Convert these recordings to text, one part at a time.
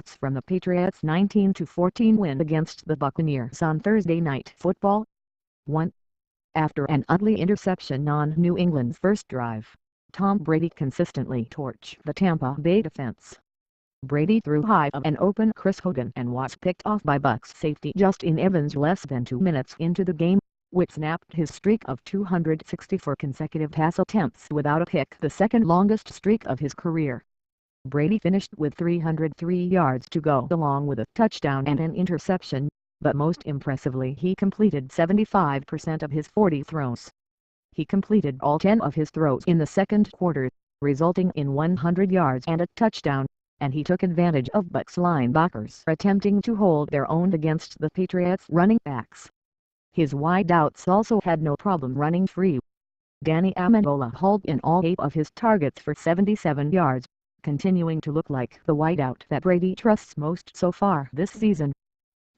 thoughts from the Patriots' 19-14 win against the Buccaneers on Thursday Night Football. 1. After an ugly interception on New England's first drive, Tom Brady consistently torched the Tampa Bay defense. Brady threw high of an open Chris Hogan and was picked off by Bucs safety Justin Evans less than 2 minutes into the game, which snapped his streak of 264 consecutive pass attempts without a pick, the second longest streak of his career. Brady finished with 303 yards to go along with a touchdown and an interception, but most impressively he completed 75% of his 40 throws. He completed all 10 of his throws in the second quarter, resulting in 100 yards and a touchdown, and he took advantage of Bucs linebackers attempting to hold their own against the Patriots running backs. His wideouts also had no problem running free. Danny Amendola hauled in all 8 of his targets for 77 yards, continuing to look like the wideout that Brady trusts most so far this season.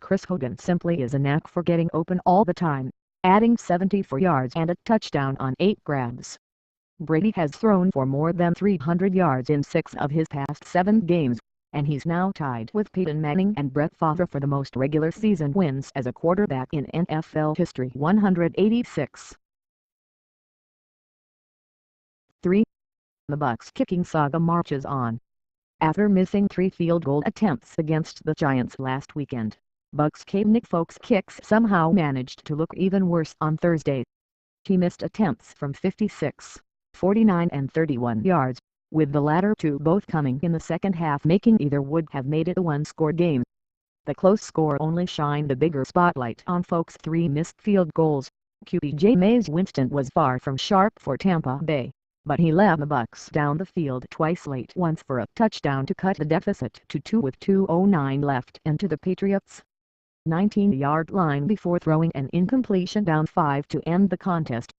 Chris Hogan simply is a knack for getting open all the time, adding 74 yards and a touchdown on 8 grabs. Brady has thrown for more than 300 yards in 6 of his past 7 games, and he's now tied with Peyton Manning and Brett Favre for the most regular season wins as a quarterback in NFL history, 186. 3. The Bucs kicking saga marches on. After missing 3 field goal attempts against the Giants last weekend, Bucs knack Folks kicks somehow managed to look even worse on Thursday. He missed attempts from 56, 49 and 31 yards, with the latter 2 both coming in the second half, making either would have made it a one-score game. The close score only shined a bigger spotlight on Folks' 3 missed field goals. QB Jameis Winston was far from sharp for Tampa Bay, but he led the Bucs down the field twice late, once for a touchdown to cut the deficit to 2 with 2:09 left and to the Patriots' 19-yard line before throwing an incompletion down 5 to end the contest.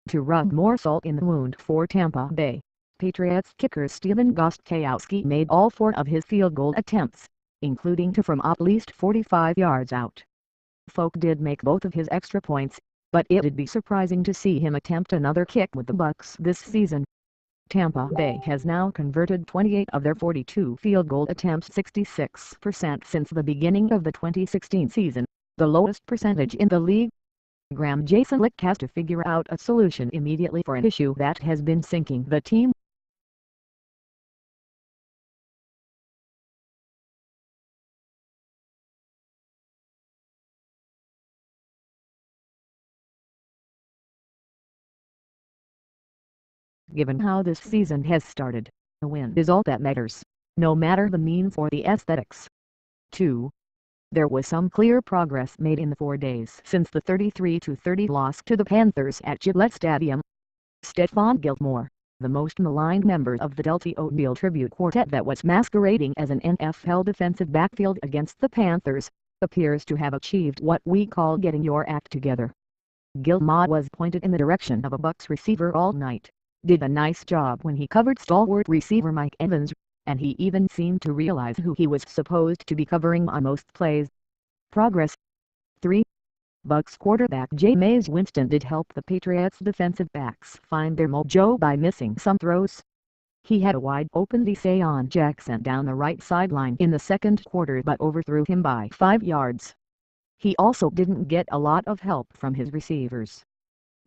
To rub more salt in the wound for Tampa Bay, Patriots kicker Stephen Gostkowski made all 4 of his field goal attempts, including 2 from at least 45 yards out. Folk did make both of his extra points, but it'd be surprising to see him attempt another kick with the Bucs this season. Tampa Bay has now converted 28 of their 42 field goal attempts, 66% since the beginning of the 2016 season, the lowest percentage in the league. Graham Jasonlick has to figure out a solution immediately for an issue that has been sinking the team. Given how this season has started, a win is all that matters, no matter the means or the aesthetics. 2. There was some clear progress made in the 4 days since the 33-30 loss to the Panthers at Gillette Stadium. Stephon Gilmore, the most maligned member of the Delty O'Neal tribute quartet that was masquerading as an NFL defensive backfield against the Panthers, appears to have achieved what we call getting your act together. Gilmore was pointed in the direction of a Bucs receiver all night, did a nice job when he covered stalwart receiver Mike Evans, and he even seemed to realize who he was supposed to be covering on most plays. Progress. 3. Bucs quarterback Jameis Winston did help the Patriots defensive backs find their mojo by missing some throws. He had a wide-open Deshaun Jackson down the right sideline in the second quarter but overthrew him by 5 yards. He also didn't get a lot of help from his receivers.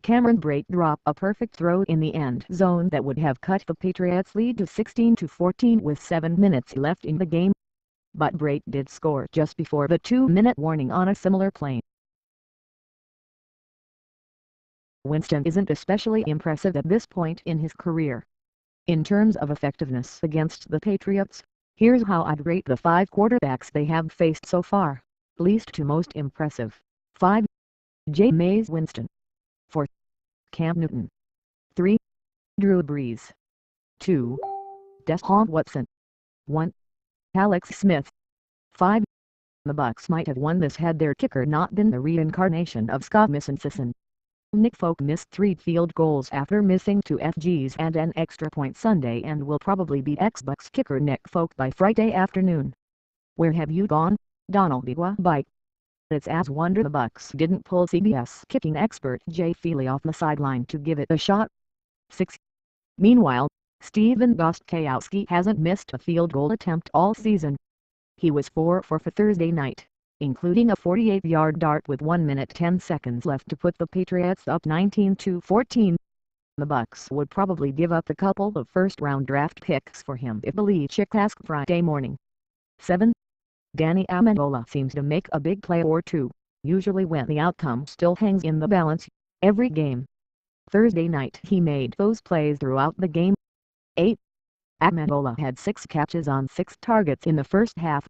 Cameron Brate dropped a perfect throw in the end zone that would have cut the Patriots' lead to 16-14 with 7 minutes left in the game. But Brate did score just before the 2-minute warning on a similar play. Winston isn't especially impressive at this point in his career. In terms of effectiveness against the Patriots, here's how I'd rate the 5 quarterbacks they have faced so far, least to most impressive. 5. Jameis Winston. 4. Cam Newton. 3. Drew Brees. 2. Deshaun Watson. 1. Alex Smith. 5. The Bucs might have won this had their kicker not been the reincarnation of Scott Mississippi. Nick Folk missed 3 field goals after missing 2 FGs and an extra point Sunday and will probably be ex-Bucs kicker Nick Folk by Friday afternoon. Where have you gone, Donald Bite? It's as wonder the Bucs didn't pull CBS kicking expert Jay Feely off the sideline to give it a shot. 6. Meanwhile, Stephen Gostkowski hasn't missed a field goal attempt all season. He was 4 for Thursday night, including a 48-yard dart with 1 minute 10 seconds left to put the Patriots up 19-14. The Bucs would probably give up a couple of first-round draft picks for him if Belichick asked Friday morning. 7. Danny Amendola seems to make a big play or two, usually when the outcome still hangs in the balance, every game. Thursday night he made those plays throughout the game. 8. Amendola had 6 catches on 6 targets in the first half,